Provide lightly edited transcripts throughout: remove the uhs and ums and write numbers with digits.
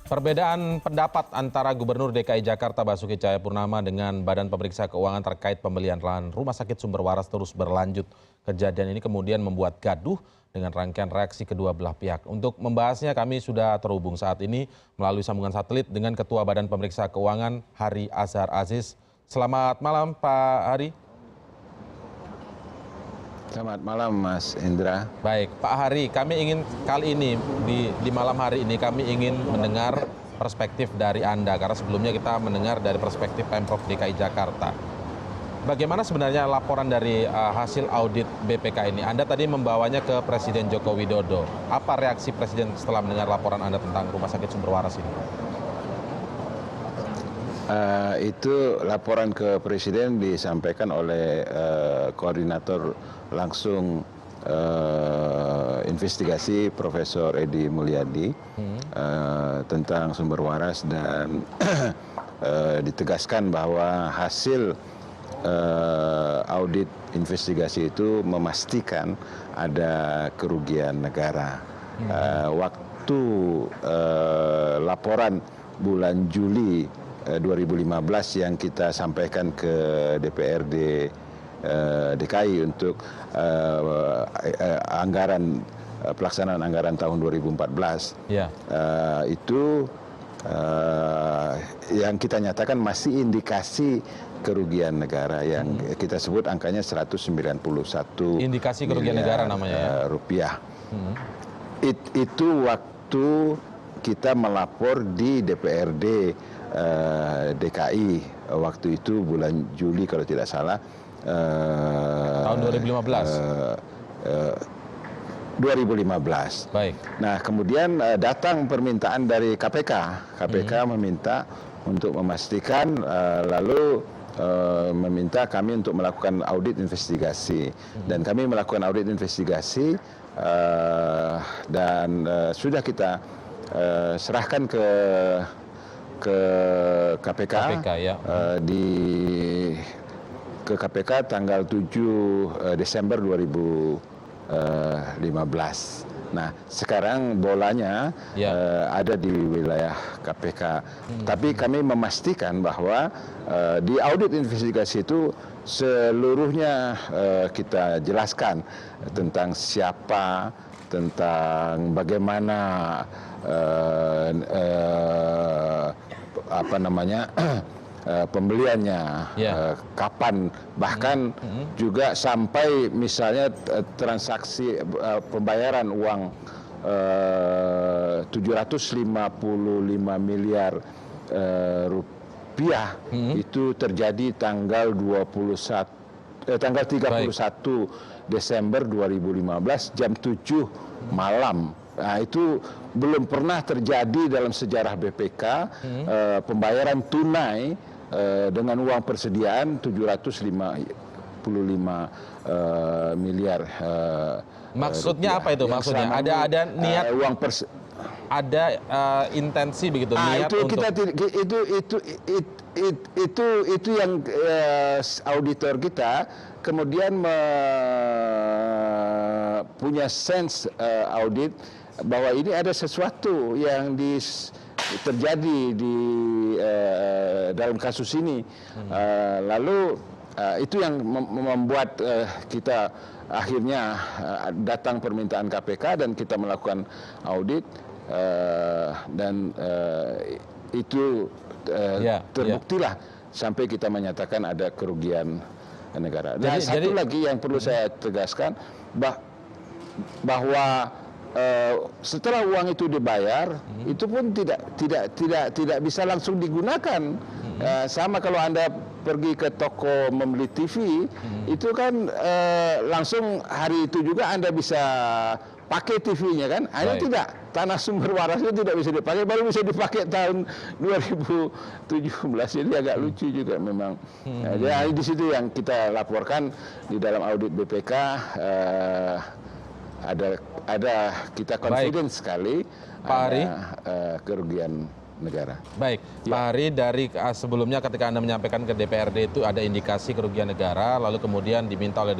Perbedaan pendapat antara Gubernur DKI Jakarta Basuki Cahayapurnama dengan Badan Pemeriksa Keuangan terkait pembelian lahan Rumah Sakit Sumber Waras terus berlanjut. Kejadian ini kemudian membuat gaduh dengan rangkaian reaksi kedua belah pihak. Untuk membahasnya kami sudah terhubung saat ini melalui sambungan satelit dengan Ketua Badan Pemeriksa Keuangan Hari Azhar Aziz. Selamat malam Pak Hari. Selamat malam Mas Indra. Baik, Pak Hari, kami ingin kali ini di malam hari ini kami ingin mendengar perspektif dari Anda karena sebelumnya kita mendengar dari perspektif Pemprov DKI Jakarta. Bagaimana sebenarnya laporan dari hasil audit BPK ini? Anda tadi membawanya ke Presiden Joko Widodo. Apa reaksi Presiden setelah mendengar laporan Anda tentang Rumah Sakit Sumber Waras ini? Itu laporan ke Presiden disampaikan oleh koordinator langsung investigasi Profesor Edi Mulyadi tentang sumber waras dan ditegaskan bahwa hasil audit investigasi itu memastikan ada kerugian negara. Waktu laporan bulan Juli 2015 yang kita sampaikan ke DPRD DKI untuk anggaran pelaksanaan anggaran tahun 2014 itu yang kita nyatakan masih indikasi kerugian negara yang kita sebut angkanya 191 indikasi kerugian negara namanya rupiah. Itu waktu kita melapor di DPRD DKI waktu itu bulan Juli kalau tidak salah tahun 2015. Baik. Nah kemudian datang permintaan dari KPK. KPK meminta untuk memastikan lalu meminta kami untuk melakukan audit investigasi dan kami melakukan audit investigasi dan sudah kita serahkan ke KPK, ke KPK tanggal 7 Desember 2015. Nah, sekarang bolanya ada di wilayah KPK. Tapi kami memastikan bahwa di audit investigasi itu seluruhnya kita jelaskan tentang siapa, tentang bagaimana pembeliannya, kapan, bahkan juga sampai misalnya transaksi pembayaran uang 755 miliar rupiah itu terjadi tanggal 31 Desember 2015 jam 7 malam. Nah, itu belum pernah terjadi dalam sejarah BPK pembayaran tunai dengan uang persediaan 755 miliar. Maksudnya apa itu? Maksudnya ada niat uang ada intensi begitu niat itu untuk itu yang auditor kita kemudian punya sense audit bahwa ini ada sesuatu yang terjadi di dalam kasus ini. Lalu itu yang membuat kita akhirnya datang permintaan KPK dan kita melakukan audit dan itu terbuktilah sampai kita menyatakan ada kerugian negara. Dan satu lagi yang perlu saya tegaskan bahwa setelah uang itu dibayar, itu pun tidak bisa langsung digunakan. Sama kalau Anda pergi ke toko membeli TV, itu kan langsung hari itu juga Anda bisa pakai TV-nya kan? Hanya tidak, tanah sumber warasnya tidak bisa dipakai, baru bisa dipakai tahun 2017. Jadi agak lucu juga memang. Jadi di situ yang kita laporkan di dalam audit BPK. Ada kita confidence sekali Pak Hari, kerugian negara. Baik, Pak Hari, dari sebelumnya ketika Anda menyampaikan ke DPRD itu ada indikasi kerugian negara, lalu kemudian diminta oleh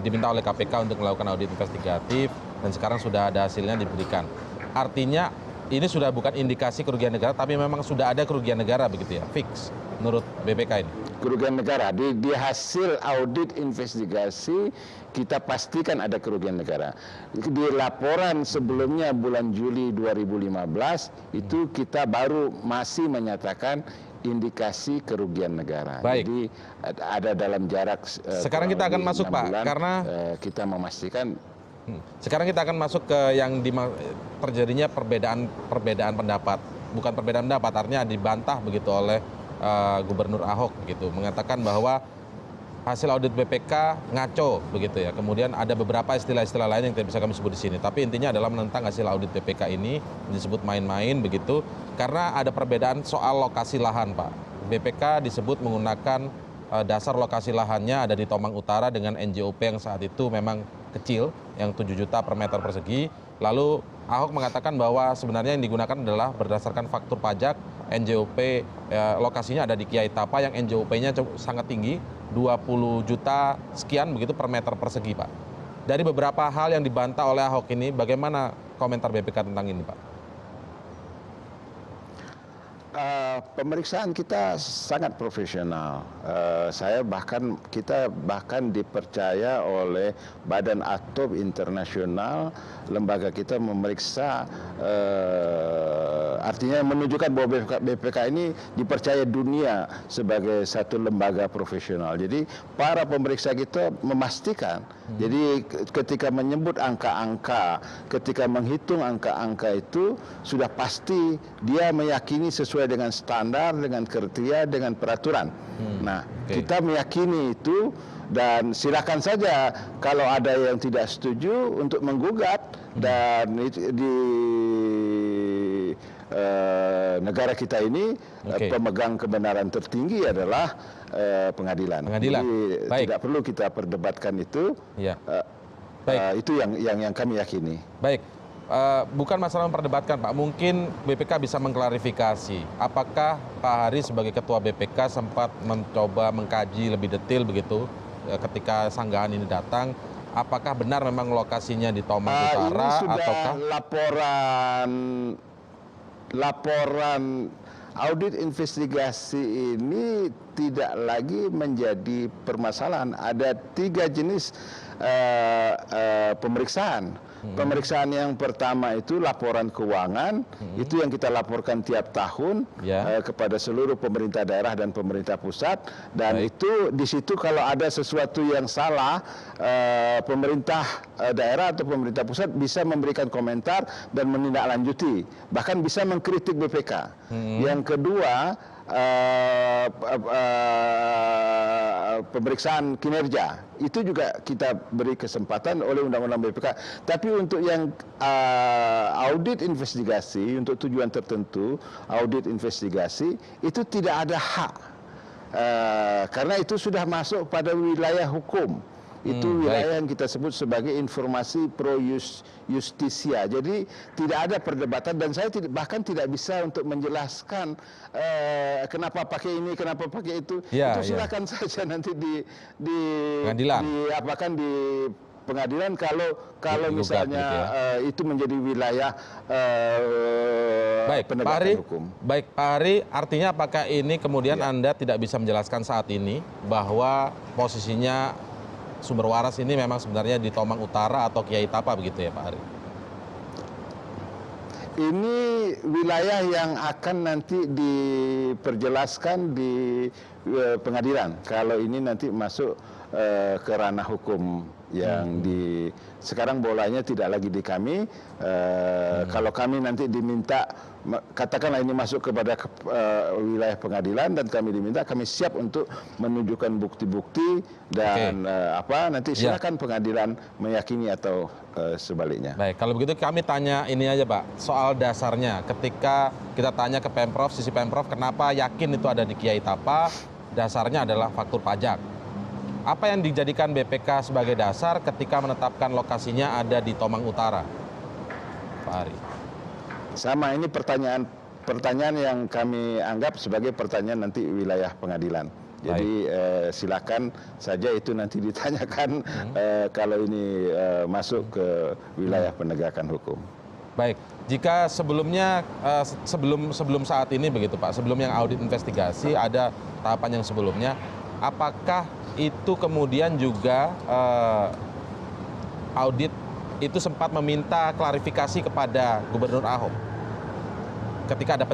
diminta oleh KPK untuk melakukan audit investigatif, dan sekarang sudah ada hasilnya diberikan. Artinya ini sudah bukan indikasi kerugian negara, tapi memang sudah ada kerugian negara begitu ya, fix menurut BPK ini. Kerugian negara di hasil audit investigasi kita pastikan ada kerugian negara. Di laporan sebelumnya bulan Juli 2015 itu kita baru masih menyatakan indikasi kerugian negara. Baik. Jadi ada dalam jarak sekarang kita akan masuk, 6 Pak, bulan, karena kita memastikan. Sekarang kita akan masuk ke yang terjadinya perbedaan pendapat, bukan perbedaan pendapat, artinya dibantah begitu oleh Gubernur Ahok gitu, mengatakan bahwa hasil audit BPK ngaco begitu ya. Kemudian ada beberapa istilah-istilah lain yang tidak bisa kami sebut di sini. Tapi intinya adalah menentang hasil audit BPK ini disebut main-main begitu karena ada perbedaan soal lokasi lahan, Pak. BPK disebut menggunakan dasar lokasi lahannya ada di Tomang Utara dengan NJOP yang saat itu memang kecil, yang 7 juta per meter persegi. Lalu Ahok mengatakan bahwa sebenarnya yang digunakan adalah berdasarkan faktur pajak, NJOP lokasinya ada di Kiai Tapa yang NJOP-nya sangat tinggi, 20 juta sekian begitu per meter persegi, Pak. Dari beberapa hal yang dibantah oleh Ahok ini, bagaimana komentar BPK tentang ini, Pak? Pemeriksaan kita sangat profesional. Kita bahkan dipercaya oleh Badan Atom Internasional, lembaga kita memeriksa, artinya menunjukkan bahwa BPK ini dipercaya dunia sebagai satu lembaga profesional. Jadi para pemeriksa kita memastikan. Jadi ketika menyebut angka-angka, ketika menghitung angka-angka itu sudah pasti dia meyakini sesuai dengan standar, dengan kriteria, dengan peraturan. Nah, kita meyakini itu dan silakan saja kalau ada yang tidak setuju untuk menggugat dan di negara kita ini pemegang kebenaran tertinggi adalah pengadilan. Jadi tidak perlu kita perdebatkan itu. Ya. Itu yang kami yakini. Baik. Bukan masalah memperdebatkan, Pak. Mungkin BPK bisa mengklarifikasi. Apakah Pak Hari sebagai Ketua BPK sempat mencoba mengkaji lebih detail begitu ketika sanggahan ini datang? Apakah benar memang lokasinya di Tomang Utara? Ini sudah ataukah laporan audit investigasi ini tidak lagi menjadi permasalahan. Ada 3 jenis pemeriksaan. Pemeriksaan yang pertama itu laporan keuangan, itu yang kita laporkan tiap tahun kepada seluruh pemerintah daerah dan pemerintah pusat. Dan itu di situ kalau ada sesuatu yang salah, pemerintah daerah atau pemerintah pusat bisa memberikan komentar dan menindaklanjuti, bahkan bisa mengkritik BPK. Yang kedua, pemeriksaan kinerja itu juga kita beri kesempatan oleh undang-undang BPK. Tapi untuk yang audit investigasi untuk tujuan tertentu, audit investigasi itu tidak ada hak, karena itu sudah masuk pada wilayah hukum. Itu wilayah yang kita sebut sebagai informasi pro justisia. Jadi tidak ada perdebatan dan saya bahkan tidak bisa untuk menjelaskan kenapa pakai ini, kenapa pakai itu. Itu silakan saja nanti di pengadilan. Di pengadilan kalau misalnya itu menjadi wilayah penegakan hukum. Baik, Pak Hari, artinya apakah ini kemudian Anda tidak bisa menjelaskan saat ini bahwa posisinya sumber waras ini memang sebenarnya di Tomang Utara atau Kiai Tapa begitu ya, Pak Hari? Ini wilayah yang akan nanti diperjelaskan di pengadilan. Kalau ini nanti masuk ke ranah hukum yang sekarang bolanya tidak lagi di kami. Kalau kami nanti diminta, katakanlah ini masuk kepada wilayah pengadilan dan kami diminta, kami siap untuk menunjukkan bukti-bukti dan nanti silakan pengadilan meyakini atau sebaliknya. Baik, kalau begitu kami tanya ini aja, Pak, soal dasarnya. Ketika kita tanya ke Pemprov, sisi Pemprov, kenapa yakin itu ada di Kiai Tapa? Dasarnya adalah faktur pajak. Apa yang dijadikan BPK sebagai dasar ketika menetapkan lokasinya ada di Tomang Utara, Pak Hari? Sama, ini pertanyaan yang kami anggap sebagai pertanyaan nanti wilayah pengadilan. Jadi silakan saja itu nanti ditanyakan kalau ini masuk ke wilayah penegakan hukum. Baik, jika sebelumnya sebelum saat ini begitu Pak, sebelum yang audit investigasi ada tahapan yang sebelumnya, apakah itu kemudian juga audit itu sempat meminta klarifikasi kepada Gubernur Ahok ketika ada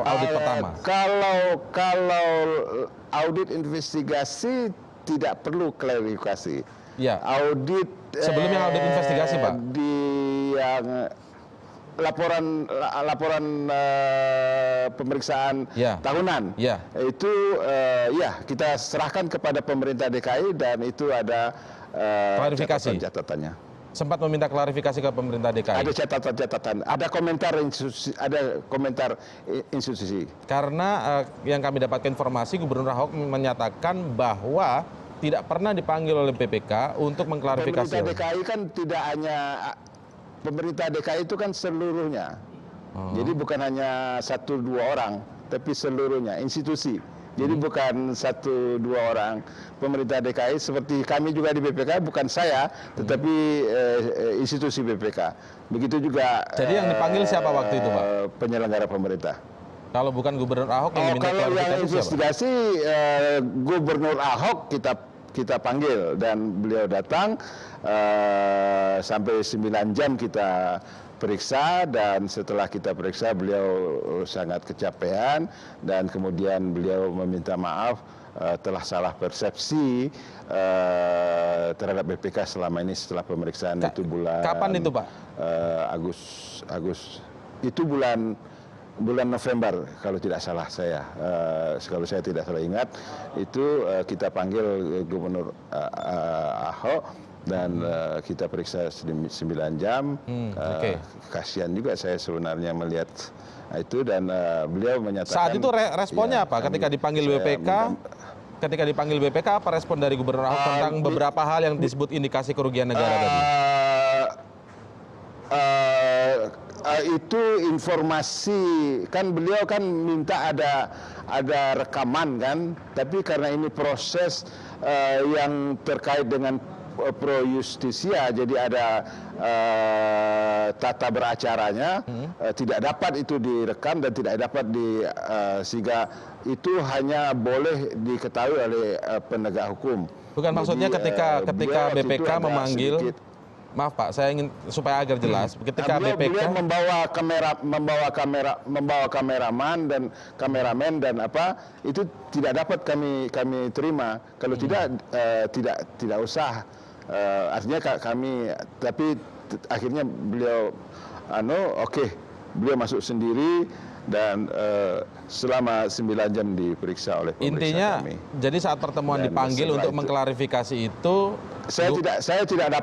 audit pertama? Kalau audit investigasi tidak perlu klarifikasi. Ya. Audit Sebelum yang audit investigasi, Pak. Di yang laporan pemeriksaan Ya. tahunan. Ya. Itu ya kita serahkan kepada pemerintah DKI dan itu ada Klarifikasi. catatannya. Sempat meminta klarifikasi ke pemerintah DKI. Ada catatan-catatan, ada komentar institusi. Karena yang kami dapatkan informasi Gubernur Ahok menyatakan bahwa tidak pernah dipanggil oleh BPK untuk mengklarifikasi. Pemerintah DKI kan tidak hanya pemerintah DKI itu kan seluruhnya. Jadi bukan hanya 1-2 orang, tapi seluruhnya institusi. Jadi bukan 1-2 orang. Pemerintah DKI seperti kami juga di BPK, bukan saya, tetapi institusi BPK. Begitu juga. Jadi yang dipanggil siapa waktu itu, Pak? Penyelenggara pemerintah. Kalau bukan Gubernur Ahok yang diminta Kalau yang klarifikasi siapa? investigasi Gubernur Ahok kita panggil dan beliau datang sampai 9 jam kita periksa dan setelah kita periksa beliau sangat kecapean dan kemudian beliau meminta maaf telah salah persepsi terhadap BPK selama ini setelah pemeriksaan itu bulan. Kapan itu, Pak? Agus itu bulan November kalau tidak salah saya, kalau saya tidak salah ingat itu kita panggil Gubernur Ahok dan kita periksa 9 jam. Kasihan juga saya sebenarnya melihat itu dan beliau menyatakan. Saat itu responnya apa ketika dipanggil BPK? Ketika dipanggil BPK apa respon dari Gubernur Ahok tentang beberapa hal yang disebut indikasi kerugian negara tadi? Itu informasi kan beliau kan minta ada rekaman kan, tapi karena ini proses yang terkait dengan pro justisia, jadi ada tata beracaranya, tidak dapat itu direkam dan tidak dapat sehingga itu hanya boleh diketahui oleh penegak hukum. Bukan maksudnya ketika BPK memanggil. Maaf Pak, saya ingin supaya agar jelas. Ketika BPK beliau membawa kameramen dan apa itu tidak dapat kami terima. Kalau tidak usah. Artinya kami tapi akhirnya beliau beliau masuk sendiri dan selama 9 jam diperiksa oleh pemeriksa intinya kami. Jadi saat pertemuan Dan dipanggil untuk mengklarifikasi itu saya tidak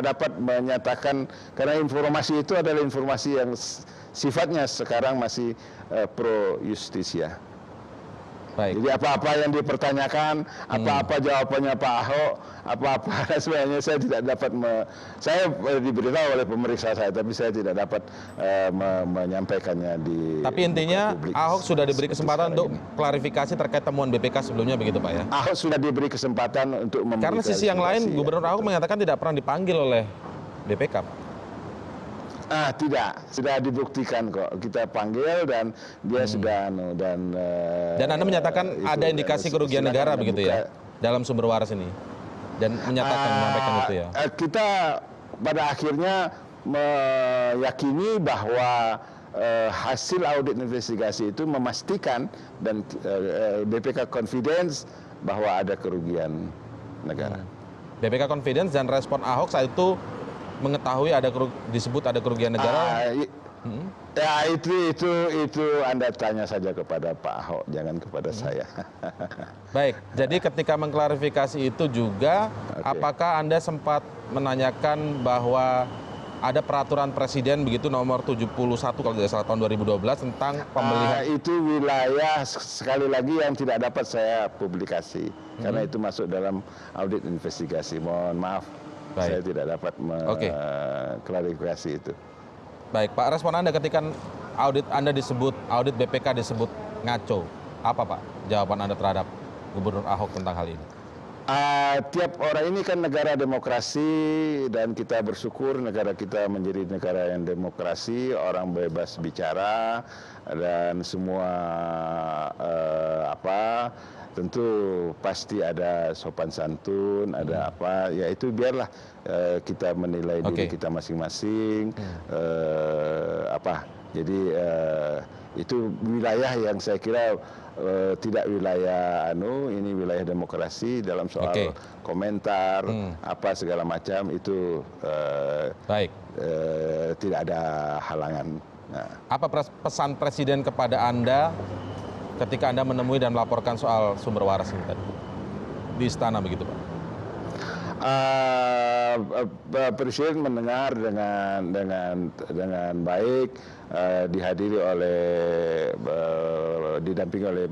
dapat menyatakan karena informasi itu adalah informasi yang sifatnya sekarang masih pro justisia. baik. Jadi apa-apa yang dipertanyakan, apa-apa jawabannya Pak Ahok, apa-apa sebenarnya saya tidak dapat saya diberitahu oleh pemeriksa saya, tapi saya tidak dapat menyampaikannya di. Tapi intinya publik. Ahok sudah diberi kesempatan untuk klarifikasi terkait temuan BPK sebelumnya begitu Pak ya? Ahok sudah diberi kesempatan untuk memberi Karena sisi yang lain klarifikasi, Gubernur Ahok menyatakan tidak pernah dipanggil oleh BPK. Sudah dibuktikan kok. Kita panggil dan dia sudah Dan Anda menyatakan ada indikasi kerugian negara begitu ya dalam sumber waras ini dan menyampaikan itu ya. Kita pada akhirnya meyakini bahwa hasil audit investigasi itu memastikan dan BPK confidence bahwa ada kerugian negara. BPK confidence dan respon Ahok saat itu mengetahui disebut ada kerugian negara. Ya itu Anda tanya saja kepada Pak Ahok, jangan kepada saya. Baik, jadi ketika mengklarifikasi itu juga, apakah Anda sempat menanyakan bahwa ada peraturan presiden begitu nomor 71 kalau tidak salah tahun 2012 tentang pembelian? Itu wilayah sekali lagi yang tidak dapat saya publikasi karena itu masuk dalam audit investigasi. Mohon maaf. Baik. Saya tidak dapat klarifikasi itu. Baik, Pak, respon Anda ketika audit BPK disebut ngaco, apa Pak jawaban Anda terhadap Gubernur Ahok tentang hal ini? Tiap orang ini kan negara demokrasi dan kita bersyukur negara kita menjadi negara yang demokrasi, orang bebas bicara dan semua tentu pasti ada sopan santun, ada apa, ya itu biarlah kita menilai diri kita masing-masing. Jadi itu wilayah yang saya kira tidak wilayah ini wilayah demokrasi dalam soal komentar apa segala macam itu tidak ada halangan. Nah. Apa pesan Presiden kepada Anda ketika Anda menemui dan melaporkan soal sumber waras ini tadi di istana begitu, Pak? Presiden mendengar dengan baik, dihadiri oleh didampingi oleh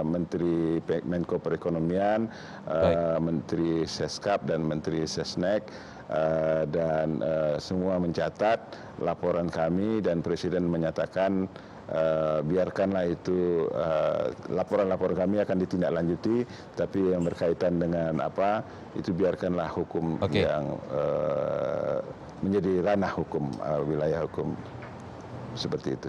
Menteri Menko Perekonomian, Menteri Seskap dan Menteri Sesnek, dan semua mencatat laporan kami dan Presiden menyatakan biarkanlah itu laporan-laporan kami akan ditindaklanjuti, tapi yang berkaitan dengan apa itu biarkanlah hukum yang menjadi ranah hukum, wilayah hukum seperti itu.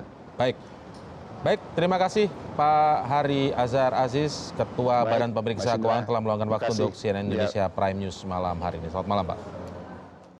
Baik, terima kasih Pak Hari Azhar Aziz, Ketua Badan Pemeriksa Keuangan telah meluangkan waktu untuk CNN Indonesia Prime News malam hari ini. Selamat malam, Pak.